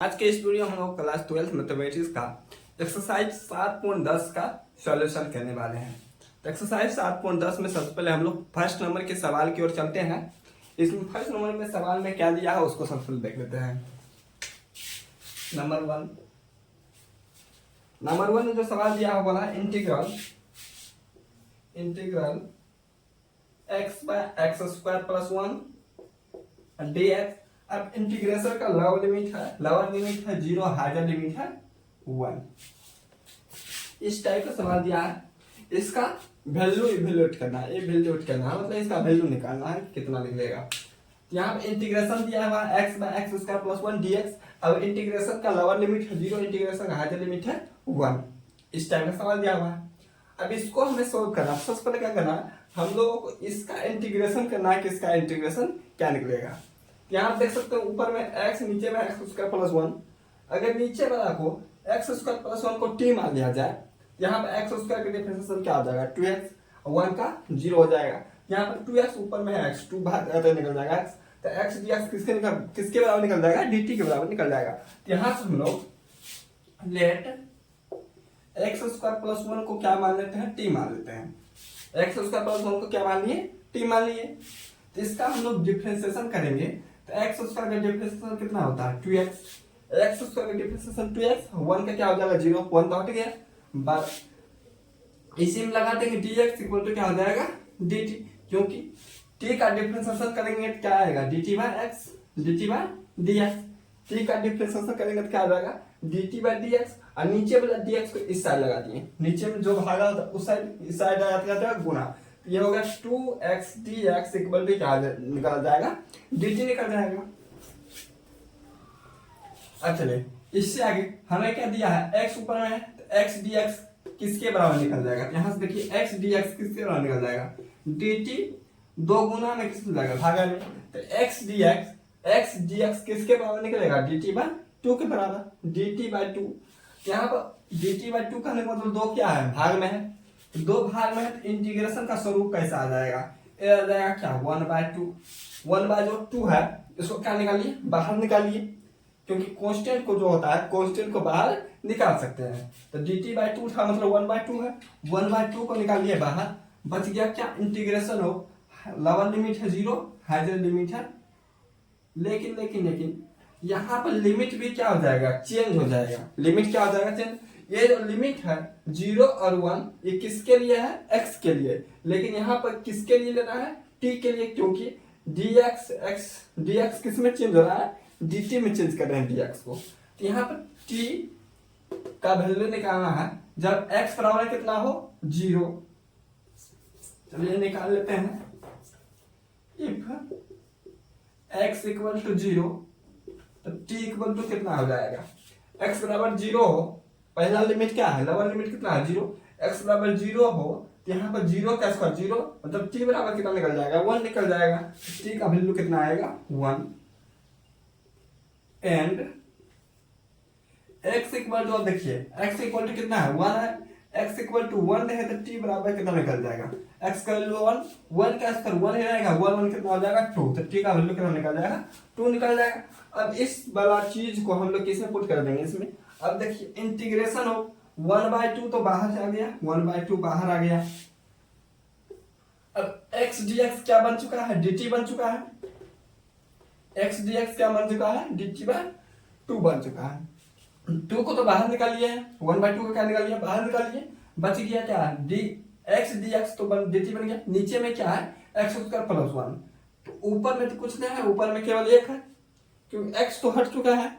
आज के इस वीडियो में हम लोग क्लास 12 मैथमेटिक्स का एक्सरसाइज 7.10 का सॉल्यूशन करने वाले हैं। तो एक्सरसाइज 7.10 में सबसे पहले हम लोग फर्स्ट नंबर के सवाल की ओर चलते हैं। इसमें फर्स्ट नंबर में सवाल में क्या दिया है उसको सबसे पहले देख लेते हैं। नंबर वन में जो सवाल दिया है बोला integral x by x square plus 1 dx। अब इंटीग्रेशन का लोअर लिमिट है 0, हायर लिमिट है 1। इस टाइप का सवाल दिया है। इसका वैल्यू इवेल्यूएट करना है, मतलब इसका वैल्यू निकालना है कितना निकलेगा। यहाँ पे इंटीग्रेशन दिया हुआ है x by x square plus 1 dx। अब इंटीग्रेशन का लोअर लिमिट है 0, इंटीग्रेशन का हायर लिमिट है 1। इस टाइप का सवाल दिया हुआ है। अब इसको हमें सोल्व करना, सबसे पहले क्या करना है, हम लोगों को इसका इंटीग्रेशन करना है कि इसका इंटीग्रेशन क्या निकलेगा। यहाँ आप देख सकते हो ऊपर में x, नीचे में एक्स स्क्वायर प्लस 1। अगर नीचे वाला को एक्स स्क्वायर प्लस 1 को t मान लिया जाए, यहाँ पर एक्स स्क्वायर का डिफरेंशिएशन क्या हो जाएगा 2x, 1 का 0 हो जाएगा। यहाँ पर 2x ऊपर में है x, 2 बाहर निकल जाएगा x, तो x dx किसके बराबर निकल जाएगा, dt के बराबर निकल जाएगा। तो यहाँ से हम लोग लेट एक्स स्क्वायर प्लस 1 को क्या मान लेते हैं, t मान लेते हैं। एक्स स्क्वायर प्लस 1 को क्या मान लिए, t मान लिए। तो इसका हम लोग डिफरेंशिएशन करेंगे तो एक्स स्क्वायर का डिफरेंशिएशन कितना होता है 2x, एक्स स्क्वायर का डिफरेंशिएशन 2x, 1 का क्या हो जाएगा 0, 1 तो हट गया। बस इसी में लगा देंगे dx इक्वल टू क्या हो जाएगा dt, क्योंकि t का डिफरेंशिएशन करेंगे तो क्या आएगा dt by x, dt by dx। t का डिफरेंशिएशन करेंगे तो क्या आ जाएगा dt बाय dx, और नीचे वाला dx को इस साइड लगा दिए, नीचे में जो भागा होता है उस साइड, इस साइड आ जाता है गुणा। ये होगा 2x dx इक्वल टू क्या निकल जाएगा dt निकल जाएगा। अब चलिए इससे आगे हमें क्या दिया है, x ऊपर में है तो x dx किसके बराबर निकल जाएगा। यहाँ से देखिए x dx किसके बराबर निकल जाएगा, dt 2 गुना में किसमें जाएगा भागा में, तो x dx किसके बराबर निकलेगा dt बाय 2 के बराबर, dt बाय 2। यहाँ पर dt बाय 2 कहने का मतलब 2 क्या है भाग में है, 2 भाग में है तो इंटीग्रेशन का स्वरूप कैसा आ जाएगा, ये आ जाएगा क्या 1/2। 1/2 है, इसको क्या निकालिए बाहर निकालिए, क्योंकि कांस्टेंट को जो होता है कांस्टेंट को बाहर निकाल सकते हैं। तो dt बाय 2 था मतलब 1/2 है, 1/2 को निकालिए बाहर, बच गया क्या इंटीग्रेशन हो, लोअर लिमिट है 0, हायर लिमिट है, लेकिन यहाँ पर लिमिट भी क्या हो जाएगा चेंज हो जाएगा। लिमिट क्या हो जाएगा चेंज, ये जो लिमिट है 0 और 1 ये किसके लिए है x के लिए, लेकिन यहाँ पर किसके लिए लेना है t के लिए, क्योंकि dx किस में चेंज हो रहा है dt में चेंज कर रहे हैं dx को। तो यहाँ पर t का वैल्यू निकालना है जब x बराबर कितना हो 0। चलिए निकाल लेते हैं, इफ x इक्वल टू 0 तो t इक्वल टू कितना हो जाएगा, x बराबर 0 हो, पहला लिमिट क्या है लोअर लिमिट कितना है 0, x बराबर 0 हो तो यहाँ पर 0 का स्क्वायर 0, मतलब t बराबर कितना निकल जाएगा 1 निकल जाएगा। t का वैल्यू कितना आएगा 1, एंड x इक्वल टू, अब देखिए x इक्वल टू कितना है 1 है, x इक्वल टू 1 है तो t बराबर कितना निकल जाएगा, x का वैल्यू 1 का स्क्वायर 1 रहेगा, 1 कितना हो जाएगा 2, तो t का वैल्यू कितना निकल जाएगा 2 निकल जाएगा। अब इस वाला चीज को हम लोग किसमें पुट कर देंगे इसमें, अब देखिए इंटीग्रेशन हो 1/2 तो बाहर से आ गया, 1/2 बाहर आ गया। अब x dx क्या बन चुका है dt बन चुका है, x dx क्या बन चुका है dt बाय 2 बन चुका है। 2 को तो बाहर निकालिए, 1/2 को क्या निकालिए बाहर निकालिए, बच गया क्या x dx तो dt बन गया। नीचे में क्या है x स्क्वायर प्लस 1, तो ऊपर में तो कुछ नहीं है, ऊपर में केवल 1 है क्योंकि x तो हट चुका है,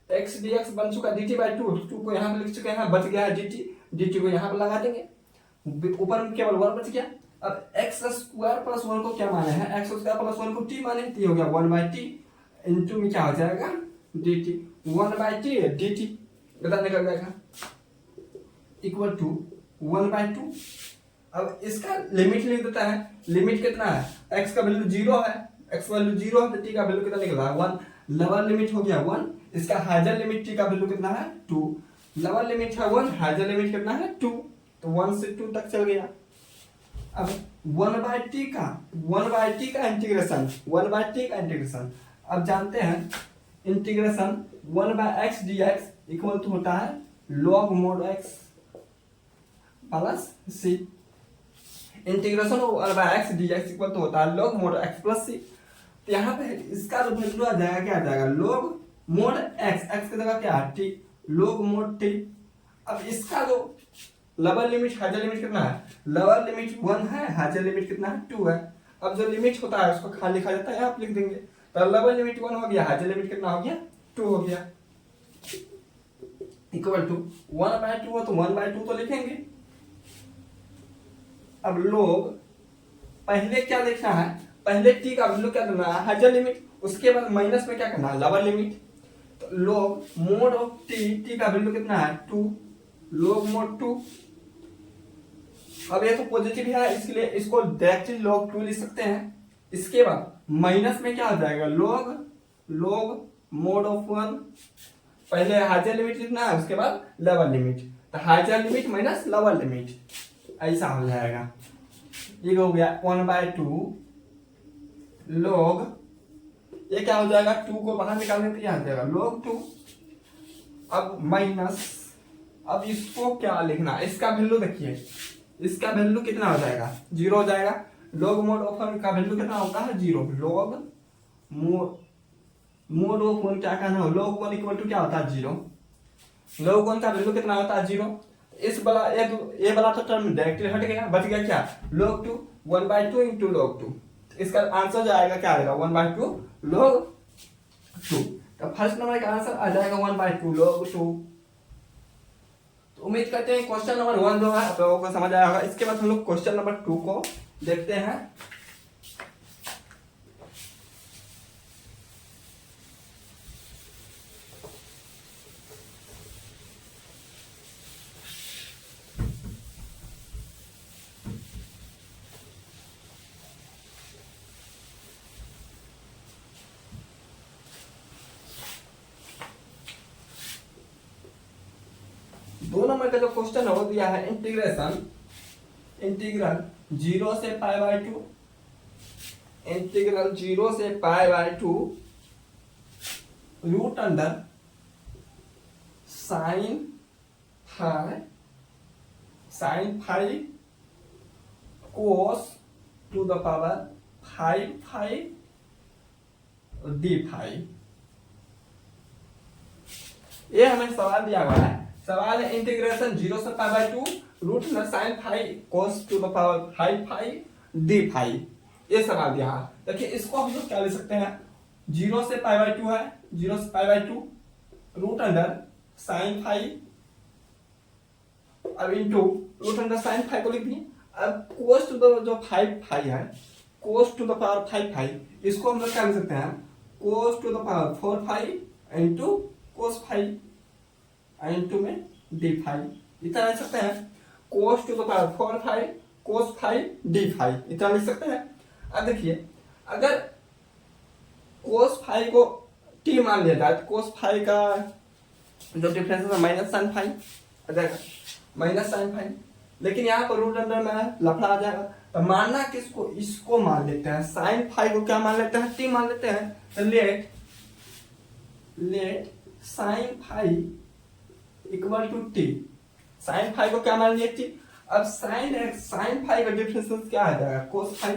x dx बन चुका dt बाय 2 को यहाँ पे लिख चुके हैं, बच गया है dt को यहाँ पे लगा देंगे, ऊपर में केवल 1 बच गया। अब x स्क्वायर प्लस 1 को क्या माने हैं, x स्क्वायर प्लस 1 को t माने, तो हो गया 1/t इंटू में क्या हो जाएगा dt, 1/t dt कितना निकल जाएगा इक्वल टू 1/2। अब इसका लिमिट लिख देता है, लिमिट कितना है x का वैल्यू 0 है, x वैल्यू 0 है तो t का वैल्यू कितना निकल रहा है 1, लोअर लिमिट हो गया 1, इसका हायर लिमिट t का वैल्यू कितना है 2, लोअर लिमिट है 1, हायर लिमिट कितना है 2, तो 1 से 2 तक चल गया। अब 1/t का इंटीग्रेशन, अब जानते हैं integration 1/x dx equal to होता है log mod x plus c। Integration 1/x dx equal to होता है log mod x plus c। तो यहाँ पे इसका जो वैल्यू आ जाएगा क्या आ जाएगा log mod x, x की जगह क्या है t, log mod t। अब इसका जो लोअर लिमिट हायर लिमिट कितना है, लोअर लिमिट 1 है, हायर लिमिट कितना है 2 है। अब जो लिमिट होता है उसको खाली लिखा जाता है, आप लिख देंगे। तो लोअर लिमिट 1 हो गया, हायर लिमिट कितना हो गया 2 हो गया, इक्वल टू 1/2 हो तो 1/2 तो लिखेंगे। अब लोग पहले क्या लिखना है, पहले टी का वैल्यू क्या करना है हायर लिमिट, उसके बाद माइनस में क्या करना है लोअर लिमिट। तो लोग मोड ऑफ टी, टी का वैल्यू कितना है 2, लोग मोड 2। अब ये तो पॉजिटिव है इसलिए इसको डायरेक्टली log 2 लिख सकते हैं। इसके बाद माइनस में क्या हो जाएगा log मोड ऑफ 1, पहले हायर लिमिट कितना है उसके बाद लोअर लिमिट, तो higher limit minus lower limit ऐसा हो जाएगा। ये हो गया 1/2 log, ये क्या हो जाएगा 2 को बाहर निकालने पे क्या आ जाएगा log 2। अब माइनस, अब इसको क्या लिखना, इसका वैल्यू देखिए, इसका वैल्यू कितना हो जाएगा 0 हो जाएगा। log mod ऑफ 1 का वैल्यू कितना होता है 0, log mod ऑफ 1 क्या कहना है, log 1 इक्वल टू क्या होता है 0, log 1 का वैल्यू कितना होता है 0। इस वाला ये वाला तो टर्म डायरेक्टली हट गया, बच गया क्या log 2, 1/2 इंटू log 2। इसका आंसर जाएगा क्या आएगा 1/2 log 2। तो फर्स्ट नंबर का आंसर आ जाएगा 1/2 log 2। तो उम्मीद करते हैं क्वेश्चन नंबर 1 जो है आप लोगों को समझ आया होगा। इसके बाद हम लोग क्वेश्चन नंबर 2 को देखते हैं। दो नंबर का जो क्वेश्चन हो दिया है इंटीग्रल 0 से π/2, इंटीग्रल 0 से π/2 root under sine phi cos to the power 5 d phi. ये हमें सवाल दिया हुआ है। सवाल है इंटीग्रेशन 0 से π/2 root under sine phi cos to the power 5 d phi, ये सवाल दिया है। देखिए इसको हम लोग क्या ले सकते हैं, 0 से π/2 है, 0 से π/2 रूट अंडर साइन फाई, अब into root under sine phi को लिख दिए। अब कोस टू द जो 5 फाई है, cos to the power 5 phi, इसको हम लोग क्या लिख सकते हैं cos to the power 4 phi into cos phi into में डी फाई, इतना लिख सकते हैं। Cos to the power 4 phi cos phi d phi, इतना लिख सकते हैं। अब देखिए अगर कोस फाई को टी मान लिया जाए तो कोस फाई का जो डिफरेंस है माइनस साइन फाई आ जाएगा, माइनस साइन फाई। लेकिन यहाँ पर रूट अंडर में लफड़ा आ जाएगा, तो मानना किसको, इसको मान लेते हैं, साइन फाई को क्या मान लेते हैं टी मान लेते हैं। तो let sine phi equal to t, sine phi को क्या मान लिया टी। अब साइन फाई का डिफरेंशियल क्या आ जाएगा कोस फाई,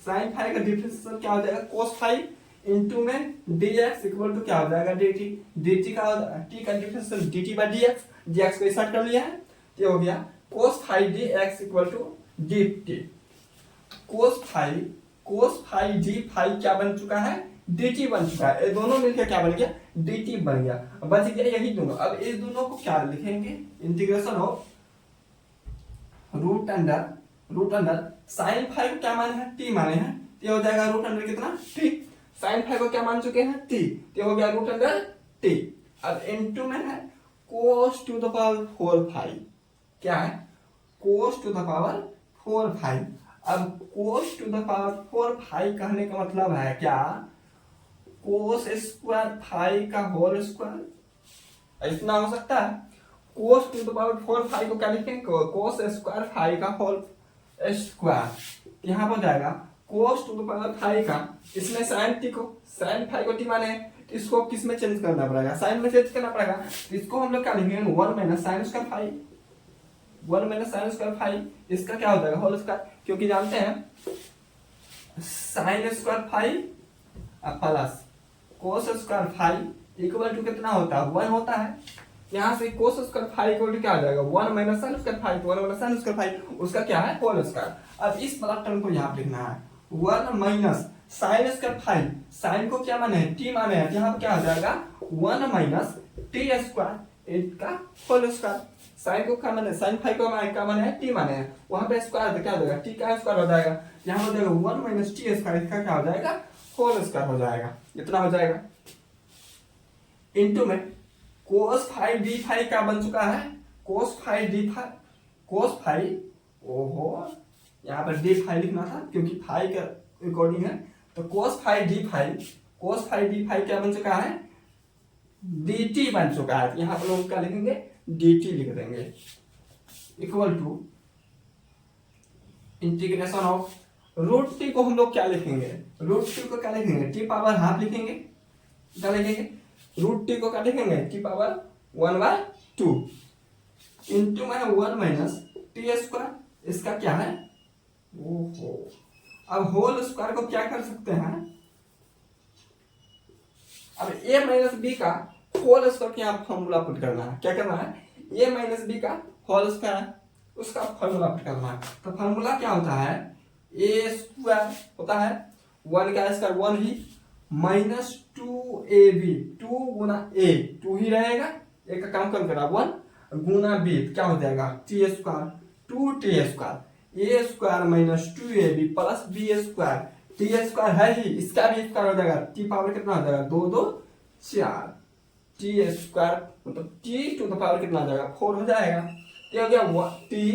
साइन फाई का डिफरेंशियल क्या हो जाएगा कोस फाई इंटू में dx इक्वल टू क्या हो जाएगा dt, dt का t का differential dt by dx, dx को इस कर लिया है, ये हो गया cos phi dx equal to dt। Cos phi d phi क्या बन चुका है dt बन चुका है, ये दोनों मिलकर क्या बन गया dt बन गया, बच गया यही दोनों। अब इस दोनों को क्या लिखेंगे, integration of root under sine phi को क्या माने हैं टी माने हैं, ये हो जाएगा रूट अंडर कितना टी, साइन फाई को क्या मान चुके हैं टी, ये हो गया रूट अंडर टी। अब इनटू में है cos to the power 4 phi, क्या है cos to the power 4 phi. अब कोस टू द पावर 4 फाई कहने का मतलब है क्या कोस स्क्वायर फाई का होल स्क्वायर, इतना हो सकता है। Cos to the power 4 phi को क्या लिखेंगे कोस स्क्वायर फाई का होल स्क्वायर, यहाँ पर जाएगा कोस टू द पावर फाई का, इसमें साइन फाई को टी माने इसको किस में चेंज करना पड़ेगा, साइन में चेंज करना पड़ेगा। तो इसको हम लोग क्या लिखेंगे, 1 minus sine square five, 1 minus sine square five, इसका क्या हो जाएगा होल स्क्वायर, क्योंकि जानते हैं sine square five plus cos square five equal to कितना होता है 1 होता है। यहाँ से cos square five equal to क्या आ जाएगा 1 minus sine square five, 1 minus sine square five उसका क्या है होल स्क्वायर। अब इस वाला टर्म को यहाँ पे लिखना है 1 minus sine square five, sine को क्या माने है टी माने हैं, यहाँ पे क्या हो जाएगा 1 माइनस टी स्क्वायर इसका होल स्क्वायर। साइन को क्या माने, साइन फाइव को क्या माने है टी माने हैं, वहां पे स्क्वायर क्या हो जाएगा टी का स्क्वायर हो जाएगा, यहाँ हो जाएगा 1 माइनस टी स्क्वायर इसका क्या हो जाएगा होल स्क्वायर हो जाएगा, इतना हो जाएगा। इनटू में कोस फाइव डी फाइव क्या बन चुका है कोस फाइव डी फाइव, कोस फाइव, ओहो यहाँ पर डी फाइव लिखना था क्योंकि फाइव के अकॉर्डिंग है, तो कोस फाइव डी फाइव, कोस फाइव डी फाइव क्या बन चुका है डी टी बन चुका है। यहाँ पर लोग क्या लिखेंगे डी टी लिख देंगे equal to integration of root t को हम लोग क्या लिखेंगे, रूट टी को क्या लिखेंगे टी पावर हाफ लिखेंगे, क्या लिखेंगे रूट टी को क्या लिखेंगे टी पावर 1/2 इंटू में 1 माइनस टी स्क्वायर, इसका क्या है ओहो। अब होल स्क्वायर को क्या कर सकते हैं, अब a माइनस बी का होल स्क्वायर के यहाँ फॉर्मूला पुट करना है, क्या करना है a माइनस बी का होल स्क्वायर उसका फॉर्मूला पुट करना है। तो फॉर्मूला क्या होता है a स्क्वायर होता है 1 का square 1 he minus 2ab, 2 Guna a 2 ही रहेगा, एक का काम कम करा 1 गुना b क्या हो जाएगा T square 2t square a square minus 2ab plus b square, T square है ही इसका भी स्क्वायर हो जाएगा, टी पावर कितना हो जाएगा 2 2 4, टी स्क्वायर मतलब टी टू द पावर कितना हो जाएगा 4 हो जाएगा। ये हो गया t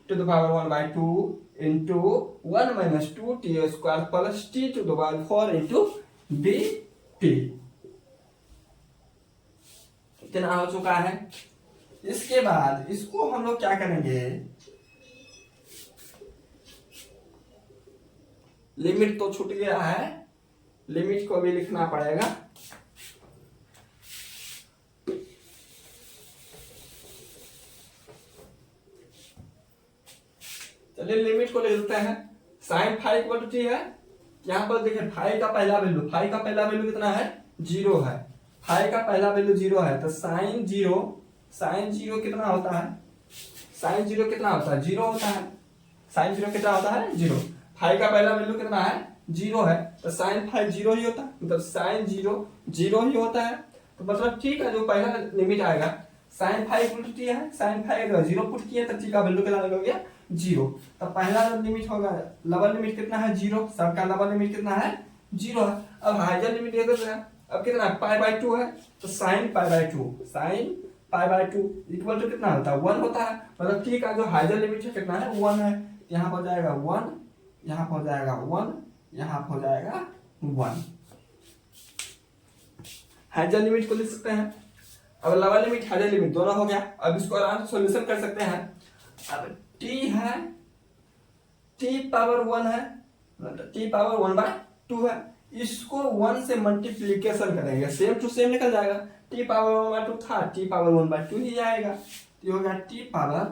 to the power 1/2 into 1 minus 2t square plus t to the power 4 into d t, इतना हो चुका है। इसके बाद इसको हम लोग क्या करेंगे, लिमिट तो छूट गया है, लिमिट को भी लिखना पड़ेगा। चलिए लिमिट को ले लेते हैं, sine five equal to t है, यहाँ पर देखिए फाइव का पहला वैल्यू, फाइव का पहला वैल्यू कितना है 0 है, फाइव का पहला वैल्यू 0 है, तो साइन जीरो कितना होता है, साइन जीरो कितना होता है 0 होता है, साइन जीरो कितना होता है 0, फाइव का पहला वैल्यू कितना है 0 है, तो साइन फाइव 0 ही होता है, मतलब साइन जीरो ही होता है। तो मतलब टी का जो पहला लिमिट आएगा sine five equal to t है, साइन फाइव अगर 0 पुट किया तो टी का वैल्यू कितना हो गया 0। तो पहला लिमिट होगा लोअर लिमिट कितना है 0, सबका लोअर लिमिट कितना है 0 है। अब हाइयर लिमिट दे देते हैं, अब कितना है π/2 है, तो साइन π/2 इक्वल टू कितना होता है 1 होता है, मतलब टी का जो हाइयर लिमिट है कितना है 1 है, यहाँ पर जाएगा 1, यहाँ पर जाएगा 1, यहाँ पर जाएगा 1, हाइयर लिमिट को लिख सकते हैं। अब लोअर लिमिट हाइयर लिमिट दोनों हो गया, अब इसको आराम से सॉल्यूशन कर सकते हैं। अब t है t पावर 1 है, मतलब t पावर 1/2 है, इसको 1 से मल्टीप्लीकेशन करेंगे सेम टू सेम निकल जाएगा, t पावर 1/2 था t पावर 1/2 ही आएगा, तो हो गया t पावर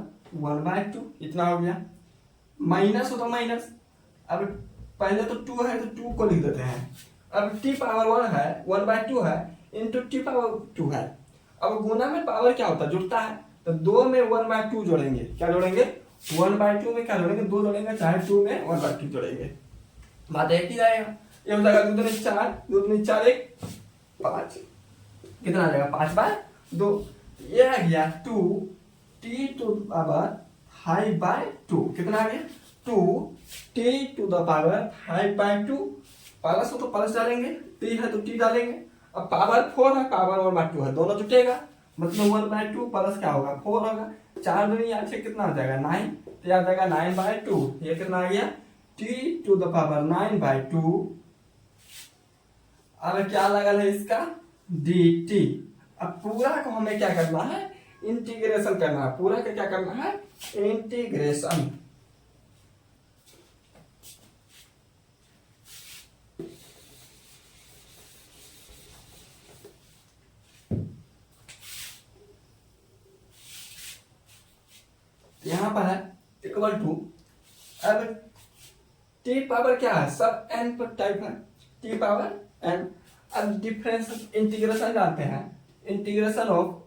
1/2, इतना हो गया। माइनस हो तो माइनस, अब पहले तो 2 है तो 2 को लिख देते हैं, अब t पावर 1 है 1/2 है इंटू t पावर 2 है, अब गुना में पावर क्या होता है जुड़ता है, तो 2 में 1/2 जोड़ेंगे, क्या जोड़ेंगे 1/2 में क्या जोड़ेंगे 2 जोड़ेंगे, चाहे 2 में 1/2 जोड़ेंगे, बात एक ही जाएगा। ये हो जाएगा 2 दूनी 4, 2 दूनी 4 1 5, कितना आ जाएगा 5/2, ये आ गया 2 t टू द पावर 5/2, कितना आ गया 2 t to the power 5/2, plus हो तो प्लस डालेंगे, t है तो t डालेंगे, अब पावर 4 है पावर 1/2 है, दोनों जुटेगा, मतलब 1/2 प्लस क्या होगा 4 होगा, 4 दूनी 8 कितना आ जाएगा 9, तो आ जाएगा 9/2, ये कितना आ गया t टू द पावर 9/2। अब क्या लगल है इसका dt, अब पूरा को हमें क्या करना है इंटीग्रेशन करना है, पूरा का क्या करना है इंटीग्रेशन, यहाँ पर है इक्वल टू, अब टी पावर क्या है, सब एन पर टाइप है, टी पावर एन। अब डिफरेंस इंटीग्रेशन जानते हैं, integration of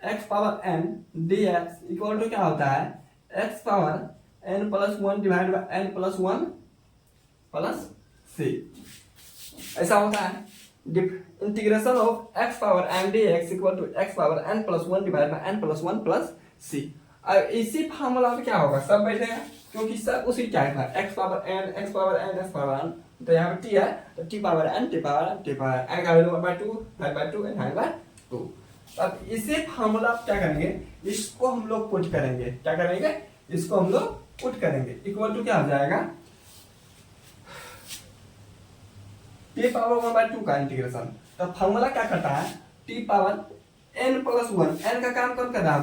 x power n d x equal to क्या होता है, x power n plus one divide by n plus one plus c, ऐसा होता है। Integration of x power n d x equal to x power n plus one divide by n plus one plus सी। अब इसी formula में क्या होगा, सब बैठेगा क्योंकि सब उसी टाइप है, x power n x power n x power n, तो यहाँ पे टी है तो t power n t power n t power n का वैल्यू 1/2 5/2 एंड 5/2। अब इसी फार्मूला आप क्या करेंगे, इसको हम लोग पुट करेंगे, क्या करेंगे, इसको हम लोग पुट करेंगे, इक्वल टू क्या हो जाएगा, टी पावर 1/2 का इंटीग्रेशन। तो फार्मूला क्या करता है, t power n plus one, n का काम कौन कर रहा है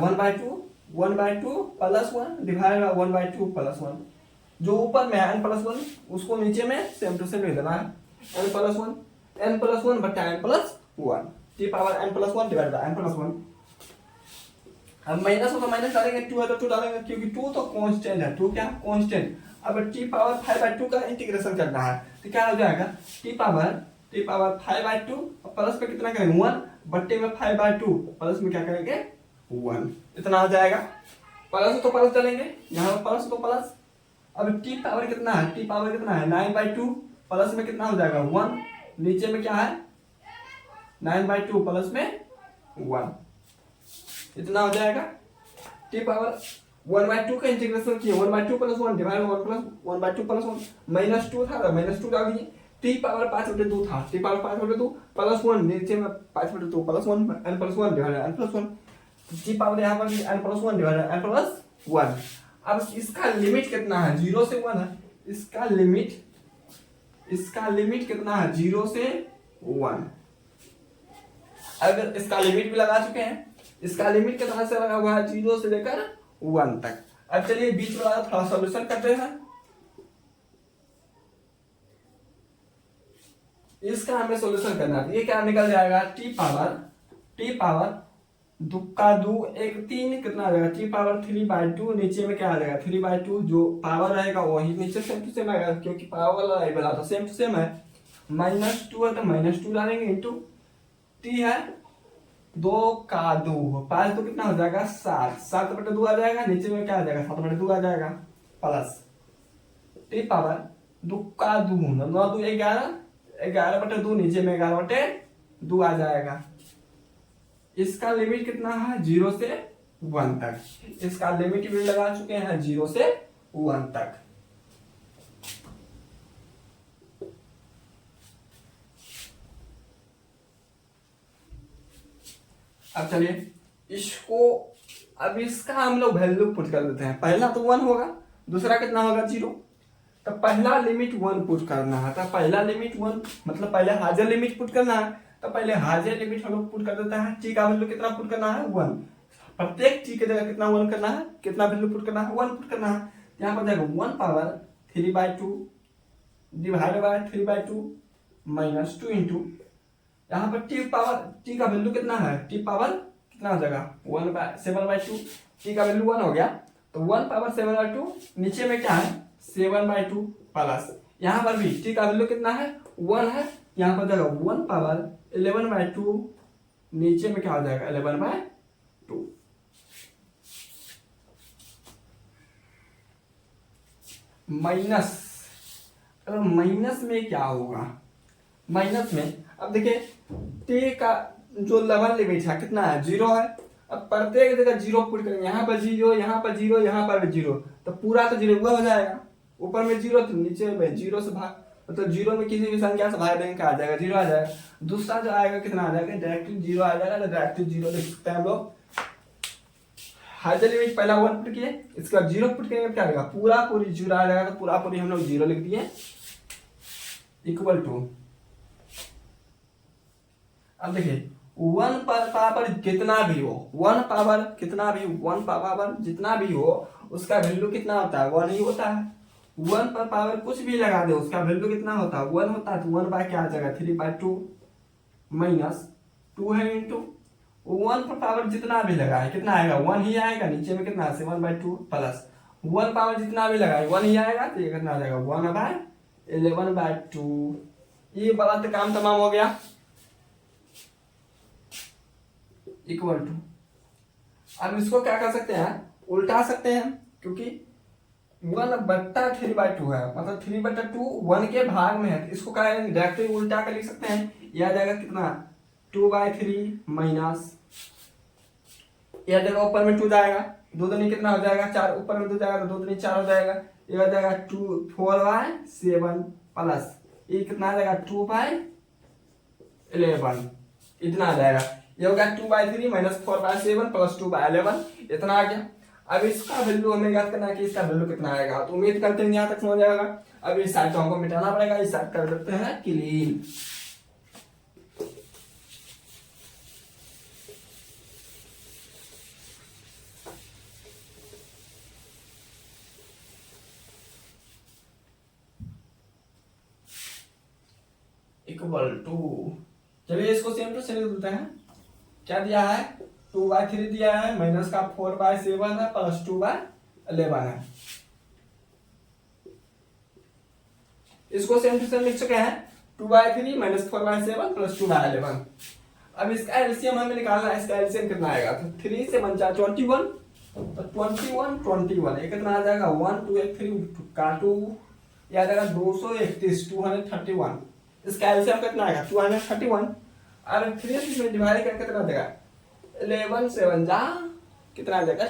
1/2 plus one divide by 1/2 plus one, जो ऊपर में है एन प्लस वन उसको नीचे में सेम टू सेम ले लेना है, एन प्लस वन बटा n plus one, t power n plus one divide by n plus one. अब माइनस हो तो माइनस डालेंगे, 2 है तो 2 डालेंगे क्योंकि 2 तो कांस्टेंट है, 2 क्या कांस्टेंट। अब टी पावर 5/2 का इंटीग्रेशन करना है तो क्या हो जाएगा, टी पावर 5/2 प्लस में कितना करेंगे 1 बट्टे में 5/2 प्लस में क्या करेंगे 1, इतना हो जाएगा। प्लस तो प्लस डालेंगे, यहाँ प्लस तो प्लस। अब टी पावर कितना है 9/2 प्लस में कितना हो जाएगा 1, नीचे में क्या है 9/2 प्लस में 1, इतना हो जाएगा। टी पावर 1/2 का इंटीग्रेशन किया, 1/2 प्लस 1 डिवाइड 1/2 प्लस 1 माइनस 2 था, माइनस 2 डाल दिए। टी पावर 5/2 था, टी पावर 5/2 प्लस 1 नीचे में 5/2 plus 1 n plus 1 divide n plus 1, t power यहाँ पर n plus 1 divide n plus 1। अब इसका लिमिट कितना है, 0 से 1 है, इसका लिमिट कितना है 0 से 1। अगर इसका लिमिट भी लगा चुके हैं, इसका लिमिट कितना से लगा हुआ है 0 से लेकर 1 तक। अब चलिए बीच वाला थोड़ा सॉल्यूशन करते हैं, इसका हमें सॉल्यूशन करना है। ये क्या निकल जाएगा, टी पावर दुक्का 2 1 3 कितना आ जाएगा, टी पावर 3/2 नीचे में क्या आ जाएगा 3/2, जो पावर रहेगा वही नीचे सेम टू सेम आएगा क्योंकि पावर वाला लाइबल आता सेम टू सेम है। -2 है तो -2 डालेंगे इंटू टी है 2 का 2 5 तो कितना हो जाएगा 7/2 आ जाएगा, नीचे में क्या आ जाएगा 7/2 आ जाएगा प्लस टी पावर दुक्का 2 9 2 11 11/2 नीचे में 11/2 आ जाएगा। इसका लिमिट कितना है 0 से 1 तक, इसका लिमिट भी लगा चुके हैं 0 से 1 तक। अब चलिए इसको, अब इसका हम लोग वैल्यू पुट कर देते हैं। पहला तो 1 होगा, दूसरा कितना होगा 0, तो पहला लिमिट 1 पुट करना है, तो पहला लिमिट 1 मतलब पहले हाजर लिमिट पुट करना है, तो पहले हाजर लिमिट हम लोग पुट कर देता है। टी का वैल्यू कितना पुट करना है 1, प्रत्येक टी की जगह कितना 1 करना है, कितना वैल्यू पुट करना है 1 पुट करना है। यहाँ पर जाएगा 1 power 3/2 divide by 3/2 minus 2 into यहाँ पर टी का वैल्यू कितना है, टी पावर कितना हो जाएगा 7/2, टी का वैल्यू 1 हो गया तो 1 पावर 7/2 नीचे में क्या है 7/2 प्लस यहाँ पर भी टी का वैल्यू कितना है 1 है, यहाँ पर जाएगा 1 पावर 11/2 नीचे में क्या हो जाएगा 11/2। माइनस में क्या होगा, माइनस में अब देखिए टी का जो लेवल लिमिट है कितना है 0 है। अब प्रत्येक जगह 0 पुट करेंगे, यहाँ पर 0 यहाँ पर 0 यहाँ पर 0, तो पूरा तो 0 हुआ हो जाएगा, ऊपर में 0 तो नीचे में 0 से भाग, मतलब 0 में किसी भी संख्या से भाग देंगे क्या आ जाएगा 0 आ जाएगा। दूसरा जो आएगा कितना आ जाएगा डायरेक्ट 0 आ जाएगा, तो डायरेक्ट 0 लिख सकते हैं हम लोग। हाजर लिमिट पहला 1 पुट किए, इसका 0 पुट करेंगे क्या आएगा पूरा पूरी 0 आ जाएगा, तो पूरा पूरी हम लोग 0 लिख दिए इक्वल टू। अब देखिए 1 पावर कितना भी हो, 1 पावर कितना भी 1 पावर जितना भी हो उसका वैल्यू कितना होता है 1 ही होता है। 1 पर पावर कुछ भी लगा दे उसका वैल्यू कितना होता है 1 होता है, तो 1 बाय क्या आ जाएगा 3/2 माइनस 2 है इंटू वन पर पावर जितना भी लगाए कितना आएगा, वन ही आएगा। नीचे में कितना 7/2 प्लस वन पावर जितना भी लगाए वन ही आएगा, तो ये कितना आ जाएगा 1/11/2। ये वाला तो काम तमाम हो गया। इक्वल टू, अब इसको क्या कर सकते हैं, उल्टा सकते हैं, क्योंकि 1/3/2 है, मतलब 3/2 1 के भाग में है, तो इसको क्या डायरेक्टली उल्टा कर लिख सकते हैं। यह आ जाएगा कितना 2/3 माइनस, यह जगह ऊपर में 2 जाएगा, 2 दूनी कितना हो जाएगा 4, ऊपर में 2 जाएगा तो 2 दूनी 4 हो जाएगा। ये हो जाएगा 4/7 प्लस ये कितना आ जाएगा 2/11, इतना आ जाएगा। ये हो गया 2/3 माइनस 4/7 प्लस 2/11, इतना आ गया। अब इसका वैल्यू हमें याद करना है कि इसका वैल्यू कितना आएगा, तो उम्मीद करते हैं यहाँ तक समझ जाएगा। अब इस साइड को हमको मिटाना पड़ेगा, इस साइड कर देते हैं क्लीन। इक्वल टू, चलिए इसको सेम टू सेम देते हैं। क्या दिया है 2/3 दिया है, माइनस का 4/7 है, प्लस 2/11 है। इसको सेम टू सेम लिख चुके हैं, 2/3 माइनस 4/7 प्लस 2/11। अब इसका एलसीएम हमें निकालना है, इसका एलसीएम कितना आएगा, तो 3 से 1 4 21, तो 21 ये कितना आ जाएगा 1 2 1 3 काटू, ये आ जाएगा 231 231। इसका एलसीएम कितना आएगा 231, और 3 से इसमें डिवाइड करके कितना आ जाएगा 11 7 जा कितना आ जाएगा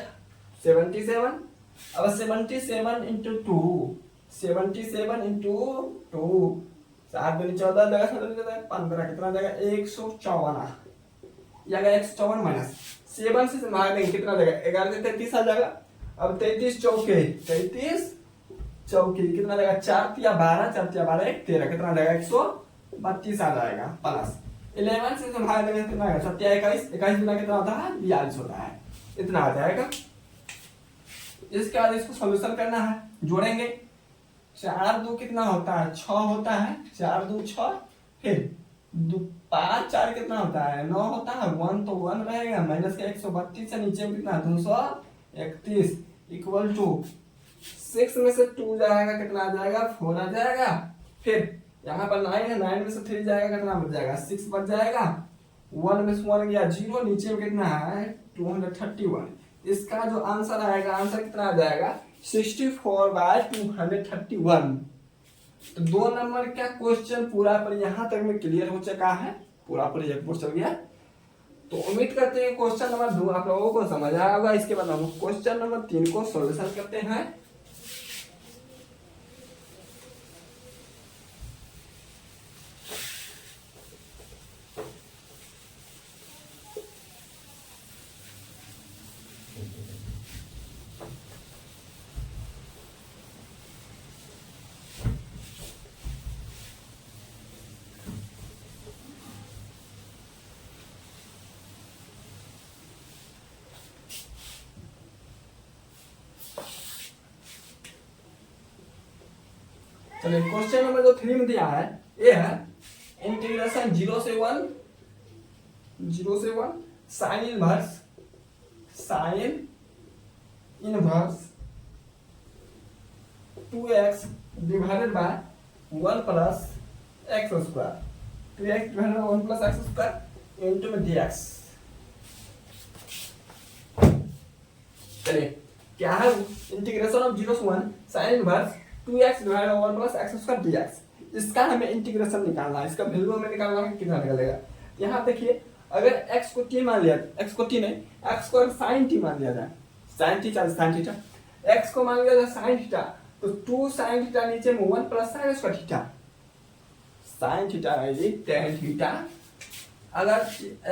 77। अब 77 इंटू 2, 77 इंटू 2, 7 दूनी 14 लगा 15 कितना आ जाएगा 154। या 154 माइनस 7 से भाग देंगे कितना आ जाएगा 11 से 33 आ जाएगा। अब 33 चौके 33 चौके कितना आ जाएगा 4 तिया 12 4 तिया 12 1 13 कितना आ जाएगा 132 आ जाएगा। प्लस 11 से भाग देंगे कितना आएगा 7 21 21 गुना कितना होता है 42 होता है, इतना आ जाएगा। इसके बाद इसको सॉल्यूशन करना है, जोड़ेंगे 4 2 कितना होता है 6 होता है, 4 2 6, फिर 5 4 कितना होता है 9 होता है, 1 तो 1 रहेगा, माइनस का 132 से नीचे में कितना 231 इक्वल टू 6 में से 2 जाएगा कितना आ जाएगा 4 आ जाएगा। फिर यहाँ पर 9 है, 9 में से 3 जाएगा कितना बच जाएगा 6 बच जाएगा, 1 में से 1 गया 0, नीचे में कितना है 231। इसका जो आंसर आएगा, आंसर कितना आ जाएगा 64/231। तो 2 नंबर का क्वेश्चन पूरा पर यहाँ तक में क्लियर हो चुका है, पूरा पर एक बोर्ड चल गया। तो उम्मीद करते हैं क्वेश्चन नंबर 2 आप लोगों को समझ आया होगा। इसके बाद हम क्वेश्चन नंबर 3 को सॉल्यूशन करते हैं। चलिए क्वेश्चन नंबर जो 3 में दिया है ये है इंटीग्रेशन 0 से 1 sine inverse 2x divided by 1 plus x square, 2x divided by 1 plus x square into में dx। चलिए क्या है इंटीग्रेशन ऑफ 0 से 1 sine inverse 2x divided by 1 plus x square dx। इसका हमें इंटीग्रेशन निकालना है, इसका वैल्यू हमें निकालना है कितना निकलेगा। यहाँ देखिए अगर x को t मान लिया, x को t नहीं x को sin t मान लिया जाए, sin थीटा x को मान लिया जाए sin थीटा, तो 2 sin थीटा नीचे में 1 plus sin square theta, sin theta है tan थीटा। अगर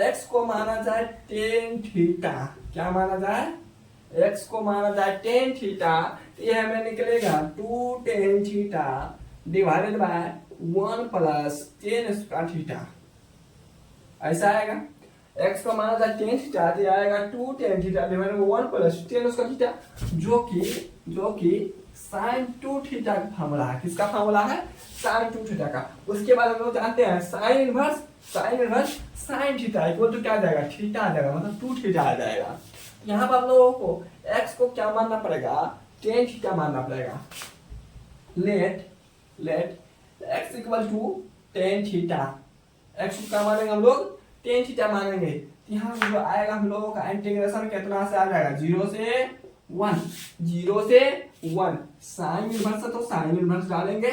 x को माना जाए tan थीटा, क्या माना जाए x को माना जाए tan थीटा, तो ये हमें निकलेगा 2 tan theta divided by 1 plus tan square theta, ऐसा आएगा। एक्स का माना था टेन थीटा, तो आएगा 2 tan theta divided by 1 plus ten उसका थीटा, जो कि साइन 2 थीटा का फार्मूला है। किसका फार्मूला है? साइन 2 थीटा का। उसके बाद हम लोग जानते हैं sine inverse sine theta equal to क्या आ जाएगा? थीटा आ जाएगा, मतलब 2 थीटा आ जाएगा। यहाँ पर हम लोगों को एक्स को क्या मानना पड़ेगा? टेन थीटा मानना पड़ेगा। Let x equal to tan theta, x को क्या मानेंगे हम लोग? टेन थीटा मानेंगे। यहाँ जो आएगा हम लोगों का इंटीग्रेशन कितना से आ जाएगा? 0 से 1 साइन इनवर्स है तो साइन इनवर्स डालेंगे।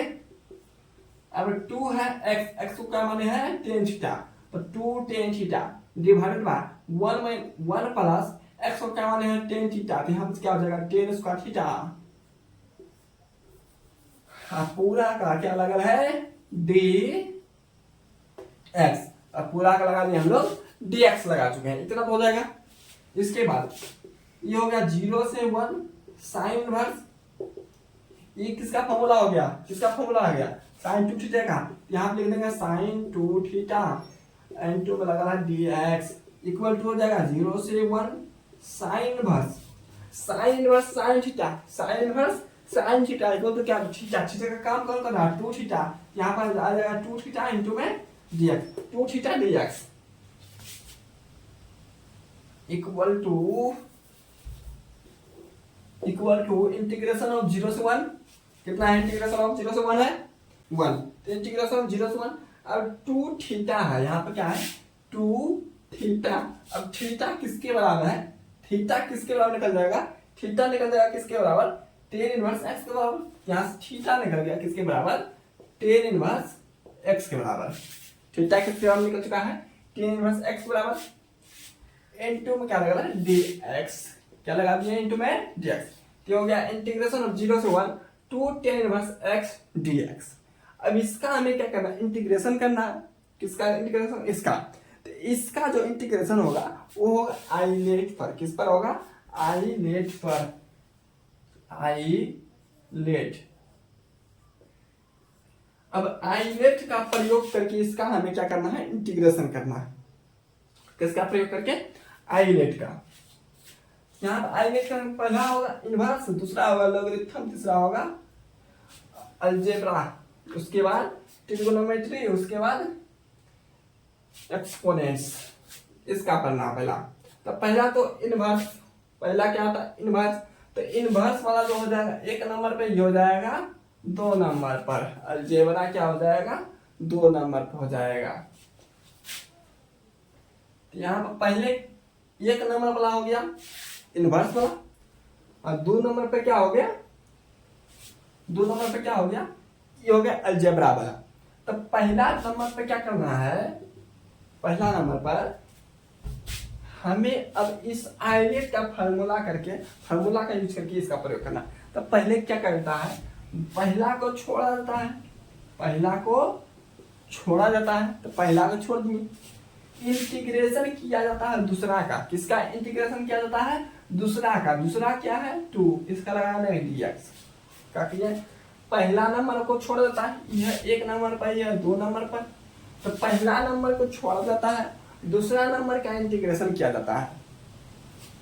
अब 2 है एक्स को क्या माने हैं? टेन थीटा, तो 2 tan theta divided by 1 plus x को क्या माने हैं? टेन थीटा, तो यहाँ पर क्या हो जाएगा? Ten square theta. पूरा का क्या लगा है? D x. अब पूरा का लगा दिया हम लोग, डी एक्स लगा चुके हैं, इतना तो हो जाएगा। इसके बाद ये हो गया 0 से 1 साइन इनवर्स, ये किसका फॉर्मूला हो गया? किसका फॉर्मूला आ गया? साइन 2 थीटा का। यहाँ लिख देंगे साइन 2 थीटा एन 2 में लगा है डी एक्स इक्वल टू हो जाएगा 0 से 1 sine inverse sine theta equal to क्या? थीटा का काम कौन कर रहा है? 2 थीटा। यहाँ पर आ जाएगा 2 थीटा इंटू में dx, 2 theta dx equal to integration of 0 से 1, कितना है? इंटीग्रेशन ऑफ 0 से 1 है 1, तो इंटीग्रेशन ऑफ 0 से 1। अब 2 थीटा है, यहाँ पर क्या है? 2 थीटा। अब थीटा किसके बराबर है? थीटा किसके बराबर निकल जाएगा? थीटा निकल जाएगा किसके बराबर? टेन इनवर्स एक्स के बराबर। यहाँ से थीटा निकल गया किसके बराबर? टेन इनवर्स एक्स के बराबर। थीटा किसके बराबर निकल चुका है? टेन इनवर्स एक्स के बराबर। इनटू में क्या लगा? D x. क्या लगा दिया? इनटू में डी एक्स। तो हो गया इंटीग्रेशन ऑफ 0 से 1 two tan inverse x d x. अब इसका हमें क्या करना? इंटीग्रेशन करना है। किसका इंटीग्रेशन? इसका। तो इसका जो इंटीग्रेशन होगा वो होगा आई लेट पर। किस पर होगा? आई लेट पर। I let. अब आई लेट का प्रयोग करके इसका हमें क्या करना है? इंटीग्रेशन करना है। किसका प्रयोग करके? आई लेट का। यहाँ पर आई लेट का पहला होगा इनवर्स, दूसरा होगा लॉगरिथम, तीसरा होगा अलजेब्रा, उसके बाद ट्रिगोनोमेट्री, उसके बाद एक्सपोनेंट्स। इसका पढ़ना पहला। तो पहला तो इनवर्स, पहला क्या था? इनवर्स। तो इनवर्स वाला जो हो जाएगा 1 नंबर पे, ये हो जाएगा 2 नंबर पर। अलजेब्रा क्या हो जाएगा? 2 नंबर पर हो जाएगा। तो यहाँ पर पहले 1 नंबर वाला हो गया इनवर्स वाला, और 2 नंबर पे क्या हो गया? 2 नंबर पे क्या हो गया? ये हो गया अलजेब्रा वाला। तो पहला नंबर पे क्या करना है? पहला नंबर पर हमें अब इस आइलेट का फार्मूला का यूज करके इसका प्रयोग करना। तो पहले क्या करता है? पहला को छोड़ा जाता है, तो पहला को छोड़ दिए। इंटीग्रेशन किया जाता है दूसरा का। किसका इंटीग्रेशन किया जाता है? दूसरा का। दूसरा क्या है? 2। इसका लगाना है dx का किया। पहला नंबर को छोड़ देता है, यह 1 नंबर पर, यह 2 नंबर पर। तो पहला नंबर को छोड़ा जाता है, दूसरा नंबर का इंटीग्रेशन किया जाता है।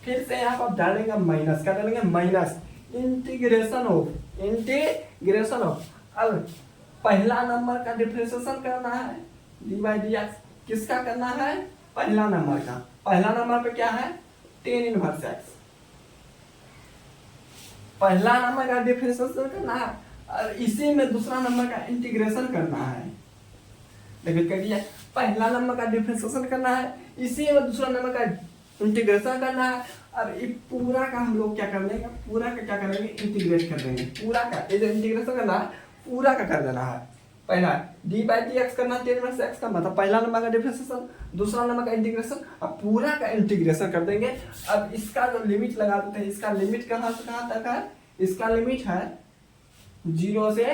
फिर से यहाँ पर डालेंगे माइनस, क्या डालेंगे? Minus integration of. अब पहला नंबर का डिफरेंशिएशन करना है डी बाई डी एक्स। किसका करना है? पहला नंबर का। पहला नंबर पे क्या है? Ten inverse x. पहला नंबर का डिफरेंशिएशन करना है और इसी में दूसरा नंबर का इंटीग्रेशन करना है। देखिए कर दिया। पहला नंबर का डिफरेंशिएशन करना है, इसी में दूसरा नंबर का इंटीग्रेशन करना है। अब ये पूरा का हम लोग क्या कर देंगे? पूरा का क्या करेंगे? इंटीग्रेट कर देंगे। पूरा का ये जो इंटीग्रेशन करना है पूरा का कर देना है। पहला डी बाई डी एक्स करना, टेन इनवर्स एक्स का, मतलब पहला नंबर का डिफरेंशिएशन, दूसरा नंबर का इंटीग्रेशन, अब पूरा का इंटीग्रेशन कर देंगे। अब इसका जो लिमिट लगा देते हैं, इसका लिमिट कहाँ से कहाँ तक है? इसका लिमिट है 0 से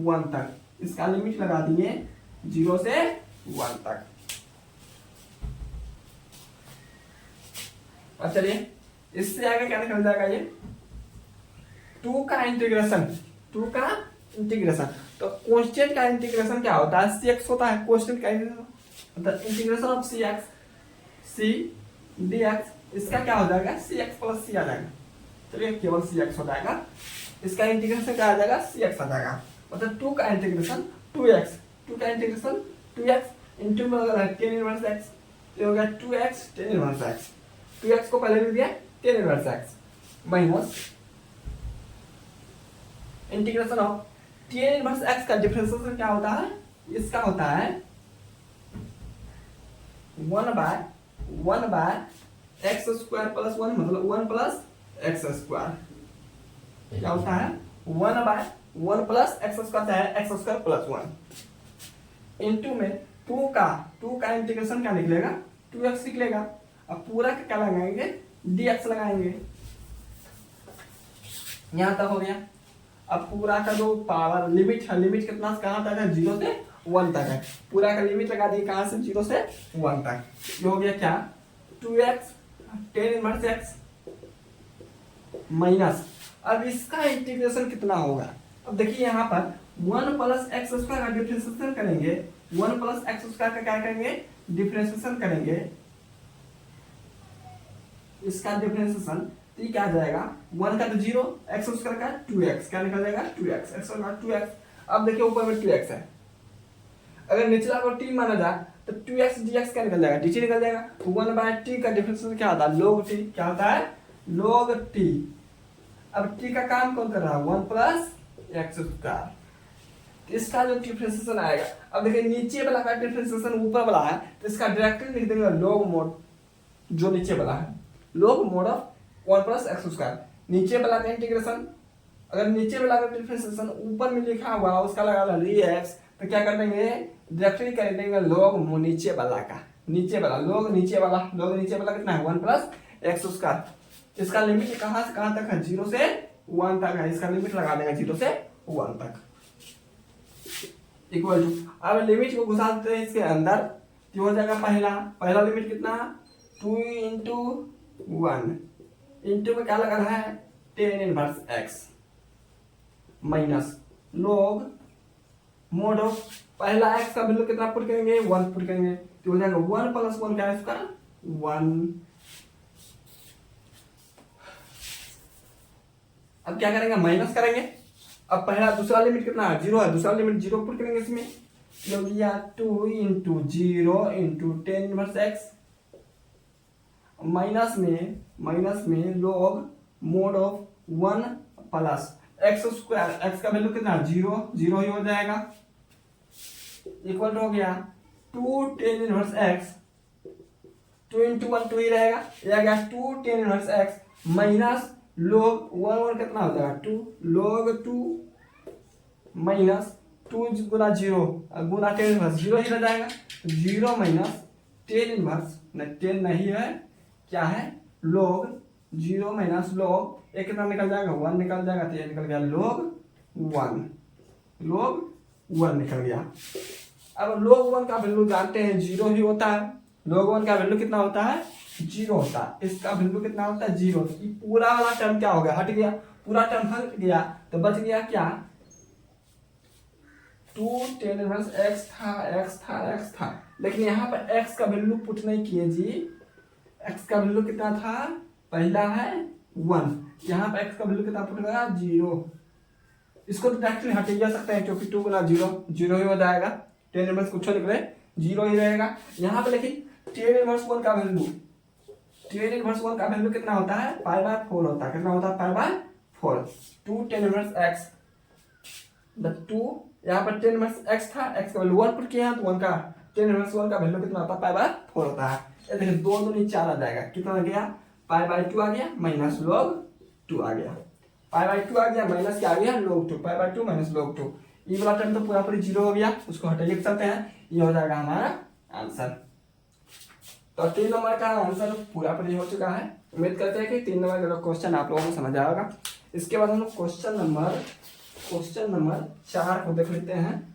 1 तक। इसका लिमिट लगा दिए 0 से 1 तक। अब चलिए इससे आगे क्या निकल जाएगा? ये 2 का इंटीग्रेशन, तो कांस्टेंट का इंटीग्रेशन क्या होता है? cx होता है कांस्टेंट का मतलब integration of c d x, इसका क्या हो जाएगा सी एक्स प्लस सी आ जाएगा, चलिए केवल सी एक्स हो जाएगा, इसका इंटीग्रेशन क्या आ जाएगा सी एक्स आ जाएगा, मतलब 2 का इंटीग्रेशन 2x, 2 का इंटीग्रेशन 2x इंटू में अगर टेन इनवर्स एक्स, तो हो गया 2x ten inverse x, 2x को पहले भी दिया ten inverse x minus integration of ten inverse x का डिफरेंशिएशन क्या होता है, इसका होता है 1 बाय एक्स स्क्वायर प्लस 1, मतलब 1 प्लस एक्स स्क्वायर, क्या होता है 1 बाय 1 प्लस एक्स स्क्वायर है एक्स स्क्वायर प्लस 1 इंटू में 2 का इंटीग्रेशन क्या निकलेगा 2x निकलेगा, अब पूरा का क्या लगाएंगे dx लगाएंगे, यहां तक हो गया। अब पूरा का जो पावर लिमिट है, लिमिट कितना कहां तक है 0 से 1 तक है, पूरा का लिमिट लगा दिए कहां से 0 से 1 तक, ये हो गया क्या 2x tan inverse x minus, अब इसका इंटीग्रेशन कितना होगा, अब देखिए यहाँ पर 1 प्लस एक्स स्क्वायर का डिफरेंशिएशन करेंगे, 1 प्लस एक्स स्क्वायर का क्या करेंगे डिफरेंशिएशन करेंगे, इसका डिफरेंशिएशन तो क्या आ जाएगा 1 का तो 0, एक्स स्क्वायर का 2x, क्या निकल जाएगा 2x, एक्स स्क्वायर 2x, अब देखिए ऊपर में 2x है, अगर निचला को t माना जाए तो 2x dx क्या निकल जाएगा dt निकल जाएगा, 1 बाय t का डिफरेंशिएशन क्या होता है log t, क्या होता है log t, अब t का काम कौन कर रहा है 1 प्लस एक्स स्क्वायर, इसका जो डिफरेंशिएशन आएगा, अब देखिए नीचे वाला का डिफरेंशिएशन ऊपर वाला है तो इसका डायरेक्टली लिख देंगे log मोड, जो नीचे वाला है log mode of 1 plus x square, नीचे वाला का इंटीग्रेशन, अगर नीचे वाला का डिफरेंशिएशन ऊपर में लिखा हुआ उसका लगा लो x, तो क्या कर देंगे डायरेक्टली कर देंगे log नीचे वाला का, नीचे वाला log नीचे वाला कितना है 1 प्लस एक्स स्क्वायर, इसका लिमिट कहां से कहां तक है 0 से 1 तक है, इसका लिमिट लगा देंगे 0 से 1 तक इक्वल टू, अब लिमिट को घुसा देते हैं इसके अंदर, तो हो जाएगा पहला लिमिट कितना 2 इंटू 1 इंटू में क्या लगा है ten inverse x minus log mode of पहला x का वैल्यू कितना पुट करेंगे 1 पुट करेंगे, तो हो जाएगा 1 प्लस 1 क्या है इसका 1, अब क्या करेंगे माइनस करेंगे, अब पहला दूसरा लिमिट कितना है 0 है, दूसरा लिमिट 0 पुट करेंगे इसमें, ये हो गया 2 into 0 into ten inverse x minus में log mode of 1 plus x square, x का वैल्यू कितना 0 ही हो जाएगा, इक्वल हो गया 2 टेन इनवर्स एक्स, 2 इंटू 1 2 ही रहेगा, ये आ गया 2 ten inverse x minus log 1 कितना हो जाएगा 2 log 2 माइनस 2 गुना 0 गुना टेन इनवर्स 0 ही रह जाएगा, 0 माइनस टेन इनवर्स टेन नहीं है क्या है log 0 माइनस log एक कितना निकल जाएगा 1 निकल जाएगा, तो ये निकल गया log 1 निकल गया। अब log 1 का वैल्यू जानते हैं 0 ही होता है, log 1 का वैल्यू कितना होता है 0 होता है, इसका वैल्यू कितना होता है 0, ये पूरा वाला टर्म क्या हो गया हट गया, पूरा टर्म हट गया तो बच गया क्या 2 टेन इनवर्स x था, लेकिन यहाँ पर x का वैल्यू पुट नहीं किए जी, x का वैल्यू कितना था पहला है 1, यहाँ पर x का वैल्यू कितना पुट करा 0, इसको तो डायरेक्टली हट जा सकते हैं क्योंकि 2 गुना 0 ही हो जाएगा, टेन इनवर्स कुछ निकले 0 ही रहेगा, यहाँ पे लेकिन टेन इनवर्स 1 का वैल्यू कितना होता है पाई बाय 4 होता है, कितना होता है pi by 4, 2 tan inverse x, the 2 यहाँ पर टेन इनवर्स x था, x का वैल्यू 1 पुट किया तो 1 का टेन इनवर्स 1 का वैल्यू कितना होता है पाई बाय 4 होता है, ये देखिए 2 दूनी 4 आ जाएगा, कितना आ गया पाई बाय 2 आ गया माइनस log 2 आ गया, पाई बाय 2 आ गया माइनस क्या आ गया log 2, pi by 2 minus log 2, ये वाला टर्म तो पूरा 0 हो गया, उसको हटाइए सकते हैं, ये हो जाएगा हमारा आंसर। तो 3 नंबर का आंसर पूरा हो चुका है, उम्मीद करते हैं कि 3 नंबर का क्वेश्चन आप लोगों को समझ आया होगा। इसके बाद हम लोग क्वेश्चन नंबर 4 को देख लेते हैं।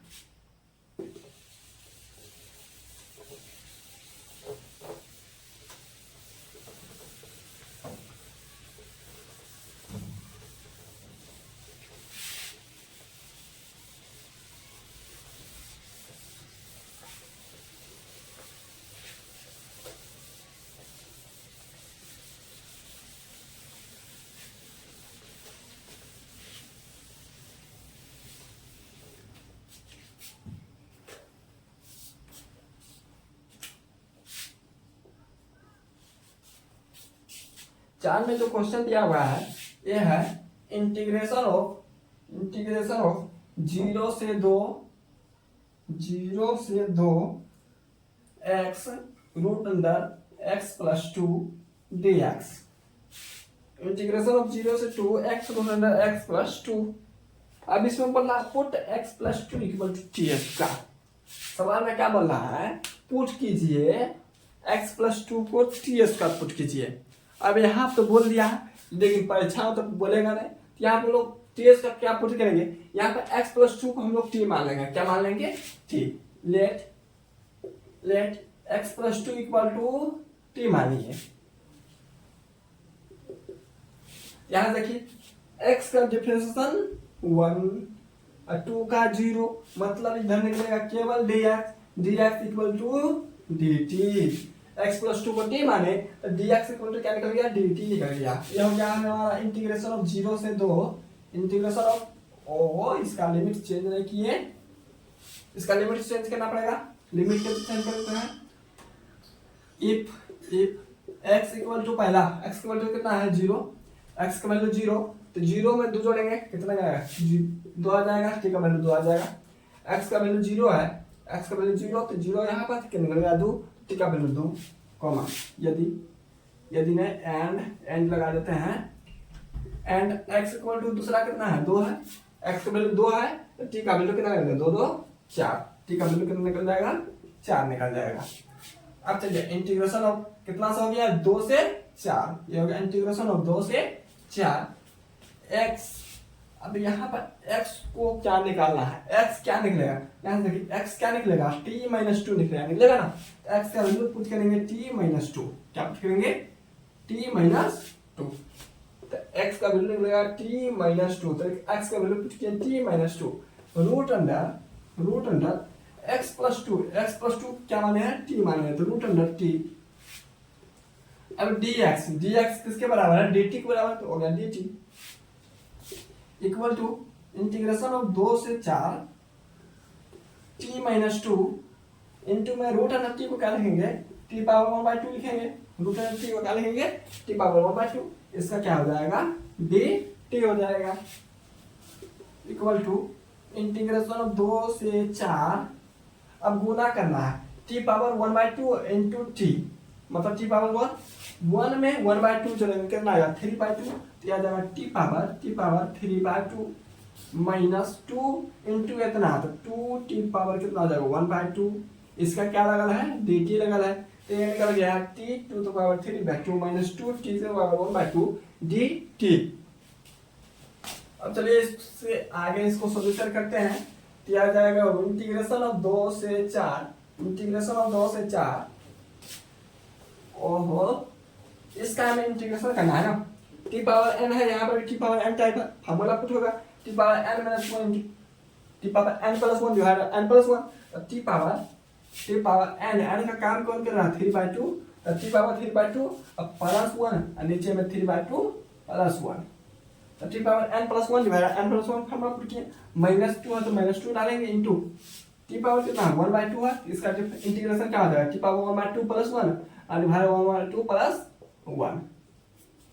4 में जो क्वेश्चन दिया हुआ है ये है इंटीग्रेशन ऑफ 0 से 2 x root under x plus 2 dx। Integration of 0 से 2 x root under x plus 2। अब इसमें बोल रहा है put x plus 2 equal to ts का। सवाल में क्या बोल रहा है, पुट कीजिए x प्लस 2 को ts का पुट कीजिए। अब यहाँ तो बोल दिया है, लेकिन परीक्षा तो बोलेगा नहीं। यहाँ पे लोग ts का क्या पुट करेंगे, यहाँ पे x प्लस 2 को हम लोग t मान लेंगे। क्या मान लेंगे, t। Let x plus 2 equal to t मानिए। यहाँ देखिए x का डिफरेंशिएशन 1 और 2 का 0, मतलब इधर निकलेगा केवल dx equal to dt। x plus 2 को t माने तो dx इक्वल टू क्या निकल गया, dt निकल गया। ये हो गया हमारा इंटीग्रेशन ऑफ 0 से 2 इंटीग्रेशन ऑफ, ओहो इसका लिमिट चेंज नहीं किए, इसका लिमिट चेंज करना पड़ेगा। लिमिट कैसे चेंज करते हैं, इफ x इक्वल टू पहला x इक्वल टू कितना है 0, x का वैल्यू 0, तो 0 में 2 जोड़ेंगे कितना जाएगा 2 आ जाएगा, t का वैल्यू 2 आ जाएगा। x का वैल्यू 0 है, x का वैल्यू 0 तो 0 यहाँ पर कितना निकलेगा 2, t का वैल्यू 2 कॉमा। यदि ने एंड लगा देते हैं, एंड x इक्वल टू दूसरा कितना है 2 है, x का वैल्यू 2 है तो t का वैल्यू कितना निकलेगा 2 2 4, t का वैल्यू कितना निकल जाएगा 4 निकल जाएगा। अब चलिए इंटीग्रेशन ऑफ कितना सा हो गया 2 से 4, ये हो गया इंटीग्रेशन ऑफ 2 से 4 x। अब यहाँ पर x को क्या निकालना है, x क्या निकलेगा, यहाँ देखिए x क्या निकलेगा t माइनस 2 निकलेगा ना। तो x का वैल्यू पुट करेंगे t माइनस 2, क्या पुट करेंगे t माइनस 2, तो x का वैल्यू निकलेगा t माइनस 2। तो x का वैल्यू पुट किया t minus 2 root under x plus 2 क्या माने हैं t माने हैं, तो रूट अंडर t। अब dx किसके बराबर है, dt के बराबर, तो हो गया dt equal to integration of 2 से 4 t माइनस 2 इंटू में रूट अंडर t को क्या लिखेंगे t पावर 1/2 लिखेंगे, रूट अंडर t को क्या लिखेंगे t पावर 1/2, इसका क्या हो जाएगा dt हो जाएगा इक्वल टू इंटीग्रेशन ऑफ 2 से 4। अब गुना करना है t पावर 1/2 इंटू t, मतलब t पावर 1 में 1/2 चलेंगे कितना आएगा 3/2, तो आ जाएगा t पावर 3/2 माइनस 2 इंटू इतना, तो 2t पावर कितना आ जाएगा 1/2, इसका क्या लगल है dt लगल है, तो ये निकल गया t to the power 3/2 minus 2t to the power 1/2 dt। अब चलिए इससे आगे इसको सोल्यूशन करते हैं, तो आ जाएगा इंटीग्रेशन ऑफ 2 से 4 ओहो इसका हमें इंटीग्रेशन करना है ना, t पावर n है, यहाँ पर t पावर n टाइप है, फार्मूला पुट होगा t power n minus 1 t power n plus 1 जो है n plus 1, t power n का काम कौन कर रहा है 3/2, t पावर 3/2 अब प्लस 1 और नीचे में 3/2 प्लस 1, तो t पावर n प्लस 1 जो है n प्लस 1 फार्मूला पुट किया, माइनस 2 है तो माइनस 2 डालेंगे इंटू t पावर कितना 1/2 है, इसका इंटीग्रेशन क्या हो जाएगा t पावर 1/2 प्लस 1 और डिवाइड 1/2 प्लस 1,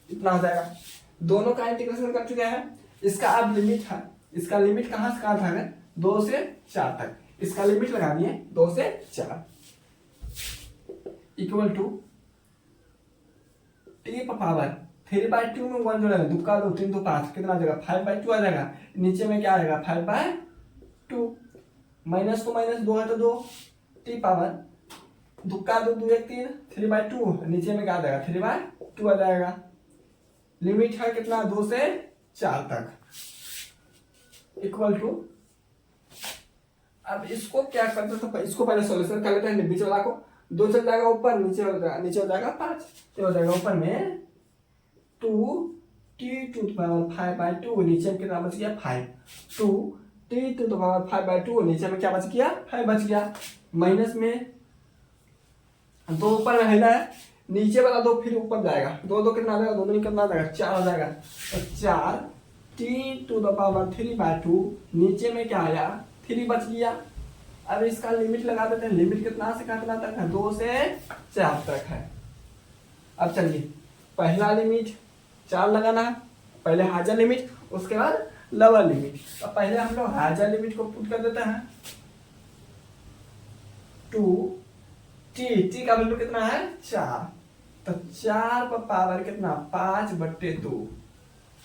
इतना हो जाएगा। दोनों का इंटीग्रेशन कर चुके हैं। इसका अब लिमिट है, इसका लिमिट कहां से कहां तक है 2 से 4 तक, इसका लिमिट लगा दिए 2 से 4 इक्वल टू t पावर 3/2 में 1 जोड़ेगा, 2 का 2 3 2 5 कितना आ जाएगा 5/2 आ जाएगा, नीचे में क्या आएगा 5/2 माइनस तो माइनस 2 है तो 2 t पावर 2 का 2 2 1 3 3/2 नीचे में क्या आ जाएगा 3/2 आ जाएगा। लिमिट है कितना 2 से 4 तक इक्वल टू, अब इसको क्या करते हैं तो इसको पहले सॉल्यूशन कर लेते हैं, बीच वाला को 2 चल जाएगा ऊपर, नीचे हो जाएगा 5, तो हो जाएगा ऊपर में 2t टू द पावर 5/2 नीचे में कितना बच गया 5, 2t टू द पावर 5/2 नीचे में क्या बच गया 5 बच गया, माइनस में 2 ऊपर में है, नीचे वाला 2 फिर ऊपर जाएगा, 2 कितना आ जाएगा 2 कितना आ जाएगा 4 आ जाएगा, तो 4t टू द पावर 3/2 नीचे में क्या आया 3 बच गया। अब इसका लिमिट लगा देते हैं, लिमिट कितना से कितना तक है 2 से 4 तक है। अब चलिए पहला लिमिट 4 लगाना है, पहले हाइयर लिमिट उसके बाद लोअर लिमिट। तो पहले हम लोग हाइयर लिमिट को पुट कर देते हैं 2 टी का वैल्यू कितना है 4, तो 4 पर पावर कितना 5/2,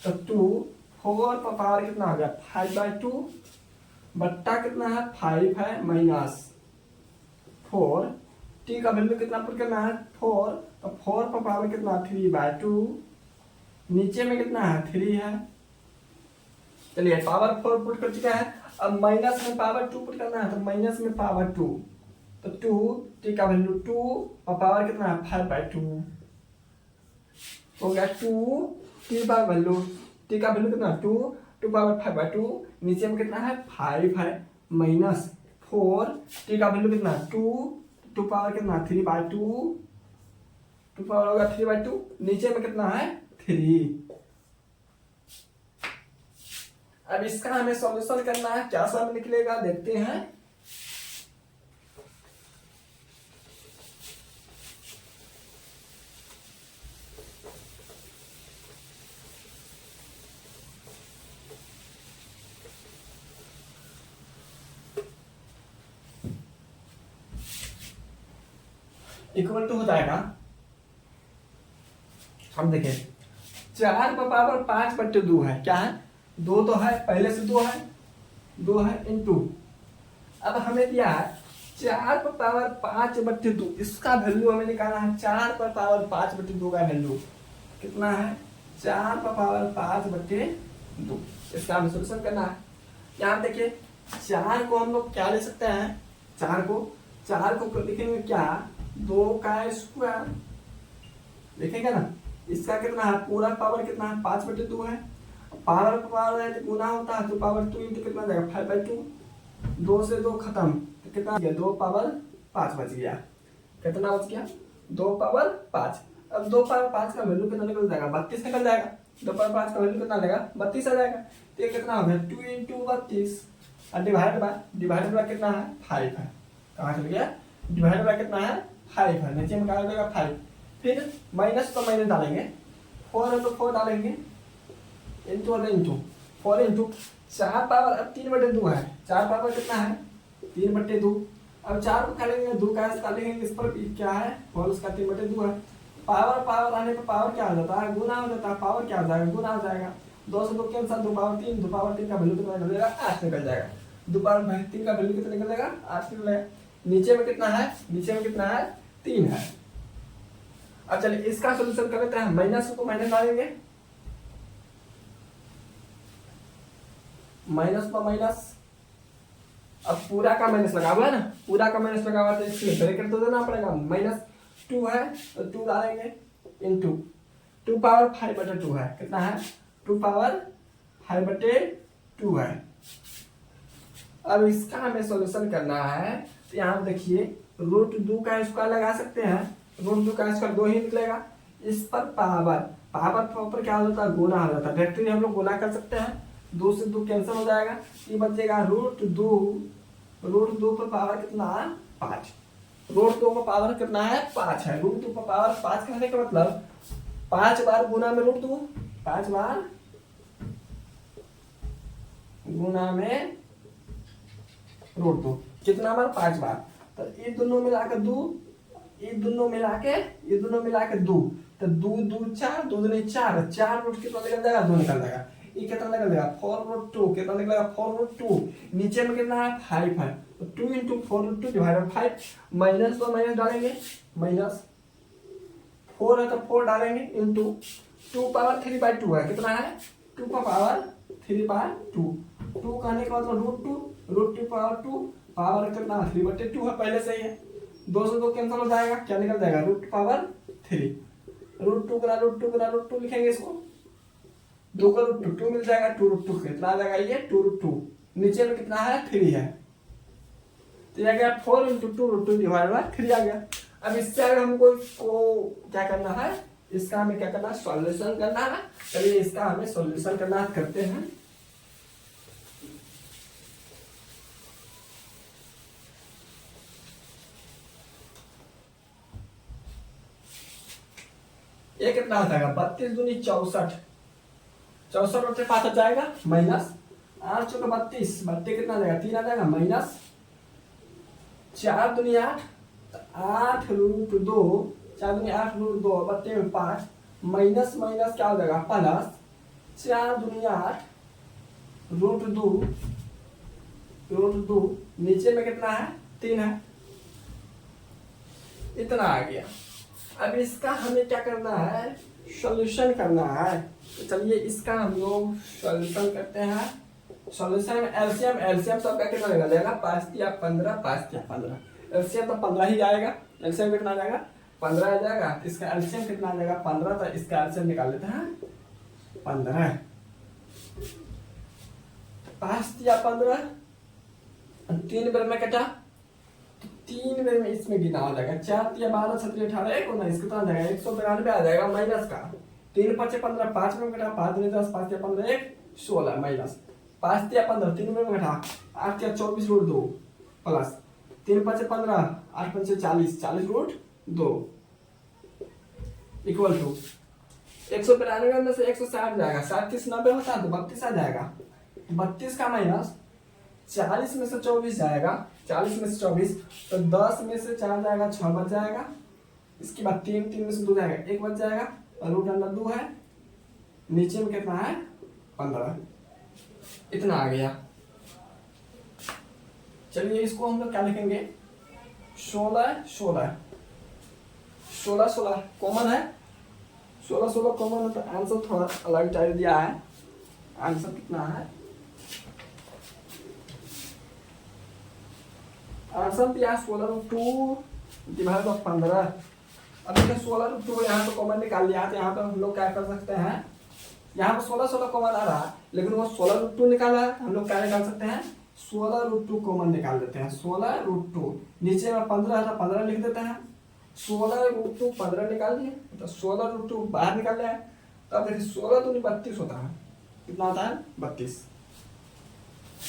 तो 2 4 पर पावर कितना हो गया 5/2 बट्टा कितना है 5 है माइनस 4, टी का वैल्यू कितना पुट करना है 4, तो 4 पर पावर कितना 3/2, नीचे में कितना है 3 है। चलिए पावर 4 पुट कर चुका है, अब माइनस में पावर 2 पुट करना है, तो माइनस में पावर 2, तो 2 टी का वैल्यू 2 और पावर कितना है 5/2 हो गया 2 टी का वैल्यू, टी का वैल्यू कितना 2 पावर 5/2, नीचे में कितना है 5 है माइनस 4, टी का वैल्यू कितना 2 पावर कितना 3/2, 2 पावर होगा 3/2, नीचे में कितना है 3। अब इसका हमें सॉल्यूशन करना है, क्या सब निकलेगा देखते हैं। इक्वल टू हो जाएगा, हम देखें 4 पर पावर 5/2 है, क्या है 2 तो है, पहले से 2 है इनटू, अब हमें दिया है 4 पर पावर 5/2, इसका वैल्यू हमें निकालना है 4 पर पावर 5/2 का वैल्यू कितना है 4 पर पावर 5/2, इसका हमें सोल्यूशन करना है। यहाँ देखिए 4 को हम लोग क्या ले सकते हैं, 4 को लिखेंगे क्या 2 का स्क्वायर लिखेंगे ना, इसका कितना है पूरा पावर कितना है 5/2 है, पावर है तो गुना होता है, तो पावर 2 इंटू कितना जाएगा 5/2, 2 से 2 खत्म, तो कितना गया 2 पावर 5 बच गया, कितना बच गया 2 पावर 5। अब 2 पावर 5 का वैल्यू कितना निकल जाएगा 32 निकल जाएगा, 2 पावर 5 का वैल्यू कितना लेगा 32 आ जाएगा, तो ये कितना हो गया 2 इंटू 32 और डिवाइड बाय कितना है 5 है, कहाँ चल गया डिवाइड बाय कितना है 5 है, नीचे में क्या हो जाएगा 5, फिर माइनस तो माइनस डालेंगे, 4 है तो 4 डालेंगे, इंटू और इंटू 4 इंटू 4 पावर अब 3/2 है, 4 पावर कितना है 3/2, अब 4 को क्या लेंगे 2 का स्क्वायर लेंगे, इस पर क्या है होल उसका 3/2 है, पावर आने पर पावर क्या हो जाता है गुना हो जाता है, पावर क्या हो जाएगा गुना हो जाएगा, 2 से 2 कैंसिल, 2 पावर 3, 2 पावर 3 का वैल्यू कितना निकलेगा 8 निकल जाएगा, 2 पावर 3 का वैल्यू कितना निकलेगा 8 निकलेगा, नीचे में कितना है 3 है। अब चलिए इसका सोल्यूशन कर लेते हैं, माइनस को माइनस डालेंगे, माइनस तो माइनस, अब पूरा का माइनस लगा हुआ है ना, पूरा का माइनस लगा हुआ तो इसलिए ब्रैकेट तो देना पड़ेगा, -2 है तो 2 डालेंगे इनटू 2 पावर 5/2 है, कितना है 2 पावर 5/2 है। अब इसका हमें सॉल्यूशन करना है, तो यहाँ देखिए √2 का स्क्वायर लगा सकते हैं, √2 का स्क्वायर 2 ही निकलेगा, इस पर पावर क्या हो जाता है गुना हो जाता है, डायरेक्टली हम लोग गुना कर सकते हैं, 2 से 2 कैंसिल हो जाएगा, ये बचेगा √2 पर पावर कितना 5, √2 पर पावर कितना है 5 है, √2 पर पावर 5 कहने का मतलब 5 बार गुना में √2, 5 बार गुना में √2 कितना बार 5 बार, तो ये दोनों मिलाकर 2, ये दोनों मिला के 2, तो 2 2 4, 2 दूनी 4, 4 रूट कितना निकल जाएगा 2 निकल जाएगा, ये कितना निकल जाएगा 4√2, कितना निकलेगा 4√2, नीचे में कितना है 5 है, तो 2 इंटू 4√2 डिवाइड बाय 5, माइनस तो माइनस डालेंगे, माइनस 4 है तो 4 डालेंगे इंटू 2 पावर 3/2 है, कितना है 2 का पावर 3/2, 2 कहने का मतलब √2 पावर 2 पावर कितना 3/2 है, पहले से ही है, 2 से 2 कैंसिल हो जाएगा, क्या निकल जाएगा √3, √2 लिखेंगे इसको, 2 का √2 मिल जाएगा, 2√2 कितना आ जाएगा ये 2√2, नीचे में कितना है 3 है, तो ये आ गया 4 इंटू 2√2 डिवाइड बाय 3 आ गया। अब इससे अगर हमको इसको क्या करना है, इसका हमें क्या करना है सॉल्यूशन करना है, चलिए इसका हमें सॉल्यूशन करना करते हैं। ये कितना हो जाएगा 32 दूनी 64, 64 बच्चे 5 आ जाएगा माइनस 8 चौका 32, 32 कितना आ जाएगा 3 आ जाएगा माइनस 4 दूनी 8, 8 रूट 2, 4 दूनी 8 रूट 2, 32 में 5 माइनस माइनस क्या हो जाएगा प्लस 4 दूनी 8 रूट 2 नीचे में कितना है 3 है, इतना आ गया। अब इसका हमें क्या करना है सॉल्यूशन करना है, तो चलिए इसका हम लोग सॉल्यूशन करते हैं। सॉल्यूशन में एलसीएम सबका कितना लगेगा 5 या 15, 5 या 15, एलसीएम तो 15 ही जाएगा, एलसीएम कितना आ जाएगा 15 आ जाएगा, इसका एलसीएम कितना आ जाएगा 15, तो इसका एलसीएम निकाल लेते हैं 15, 5 या 15, 3 बार में कटा तो 3 बार में इसमें गिना हो जाएगा 4 या 12 छत्री 18 1 19 कितना आ जाएगा 192 आ जाएगा माइनस का 3 5 15, 5 में कटा 5 में 10, 5 या 15 1 16 माइनस 5 या 15, 3 में कटा 8 या 24 root 2 plus 3 5 15, 8 5 40, 40 root 2 equal to 192 में से 160 जाएगा, 60 30 90 होता है तो 32 आ जाएगा, 32 का माइनस 40 में से 24 जाएगा, 40 में से 24 तो 10 में से 4 जाएगा 6 बच जाएगा, इसके बाद 3 में से 2 जाएगा 1 बच जाएगा और रूट अंडर 2 है, नीचे में कितना है 15, इतना आ गया। चलिए इसको हम लोग क्या लिखेंगे 16 कॉमन है, 16 कॉमन है तो आंसर थोड़ा अलग टाइप दिया है, आंसर कितना है आंसर दिया 16√2 डिवाइड बाय 15। अब इसमें 16√2 यहाँ पे कॉमन निकाल लिया, तो यहाँ पे हम लोग क्या कर सकते हैं, यहाँ पे 16 कॉमन आ रहा है लेकिन वो 16√2 निकाला है, हम लोग क्या निकाल सकते हैं 16√2 कॉमन निकाल देते हैं, 16√2 नीचे में 15 है 15 लिख देते हैं, 16√2 15 निकाल दिए तो 16√2 बाहर निकाल लिया है, तब देखिए 16 दूनी 32 होता है, कितना होता है 32,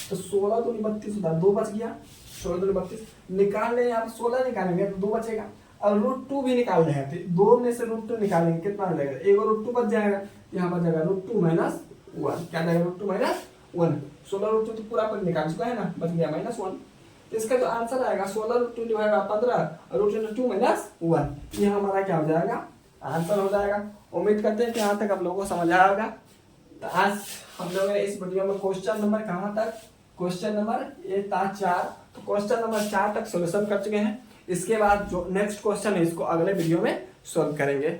तो 16 दूनी 32 होता है, 2 बच गया, 16 दूनी 32 निकाल ले, यहाँ पे 16 निकालेंगे तो 2 बचेगा और √2 भी निकाल रहे हैं, 2 में से √2 निकालेंगे कितना मिलेगा, एक √2 बच जाएगा, यहाँ बच जाएगा √2 माइनस 1, क्या जाएगा √2 माइनस 1, 16√2 तो पूरा पर निकाल चुका है ना, बच गया -1, तो इसका जो आंसर आएगा 16√2 डिवाइड बाय 15 और √2 माइनस 1, ये हमारा क्या हो जाएगा आंसर हो जाएगा। उम्मीद करते हैं कि यहाँ तक आप लोगों को समझ आया होगा। तो आज हम लोगों ने इस वीडियो में क्वेश्चन नंबर कहाँ तक, क्वेश्चन नंबर 4, तो क्वेश्चन नंबर 4 तक सोल्यूशन कर चुके हैं। इसके बाद जो नेक्स्ट क्वेश्चन है इसको अगले वीडियो में सॉल्व करेंगे।